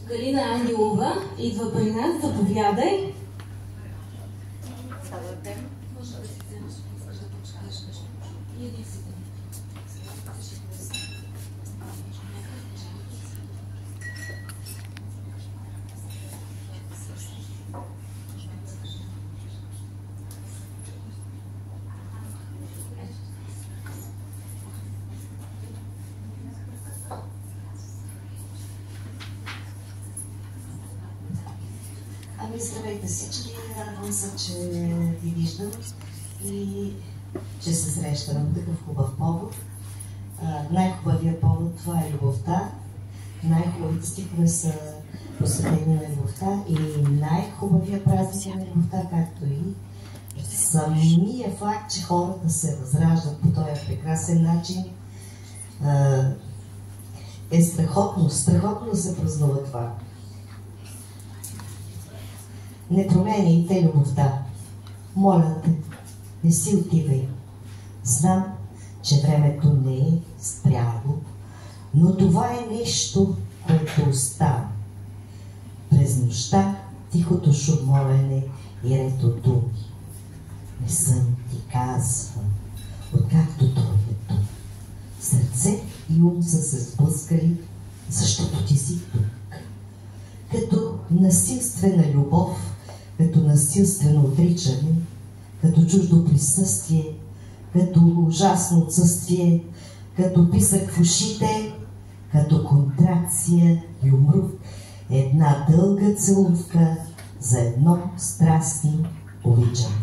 Галина Ангелова идва при нас, заповядай. Здравейте всички, радвам се, че ви виждам и че се срещаме в такъв хубав повод. Най-хубавият повод това е любовта. Най-хубавите стихове са посветени на любовта и най-хубавият празник на любовта, както и самия факт, че хората се възраждат по този прекрасен начин, е страхотно да се празнува това. Не променяйте любовта. Моля те, не си отивай. Знам, че времето не е спряло, но това е нещо, което остава. През нощта тихото шумолене и рето думи. Не съм ти казвам, откакто твоето сърце и ум са се сблъскали, защото ти си тук. Като насилствена любов, като насилствено отричане, като чуждо присъствие, като ужасно отсъствие, като писък в ушите, като контракция и умрук, една дълга целувка за едно страстно обичане.